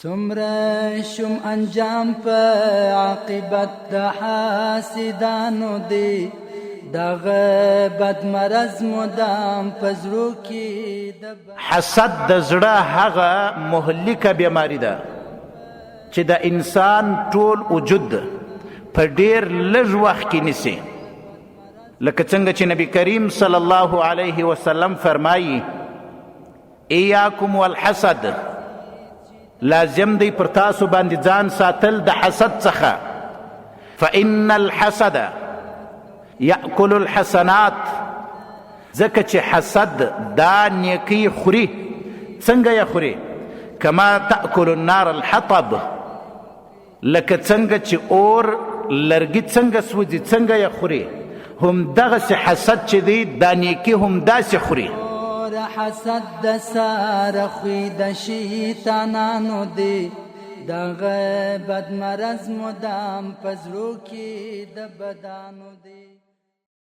څومره شم انجام په عاقبت د حاسدانو دی دغه بد مرض مدام په زړو کې حسد د زړه هغه مهلکه بیماری ده چې د انسان ټول وجود په ډیر لږ وخت کې نیسي لکه څنګه چې نبی کریم صلی الله علیه وسلم فرمایي ایاکم والحسد لازم دی پر تاسو باندې ځان ساتل د حسد څخه فإن الحسد یأکل الحسنات ځکه چې حسد دا نیکي خوري څنګه یې خوري کما تأکل النار الحطب لکه څنګه چې اور لرګي څنګه سوځي څنګه یې خوري همدغسې حسد چې دی دا نیکي همداسې خوري حسد د ساره خوی د شیطانانو دی دغه بد مرض مدام په زړو کې د بدانو دی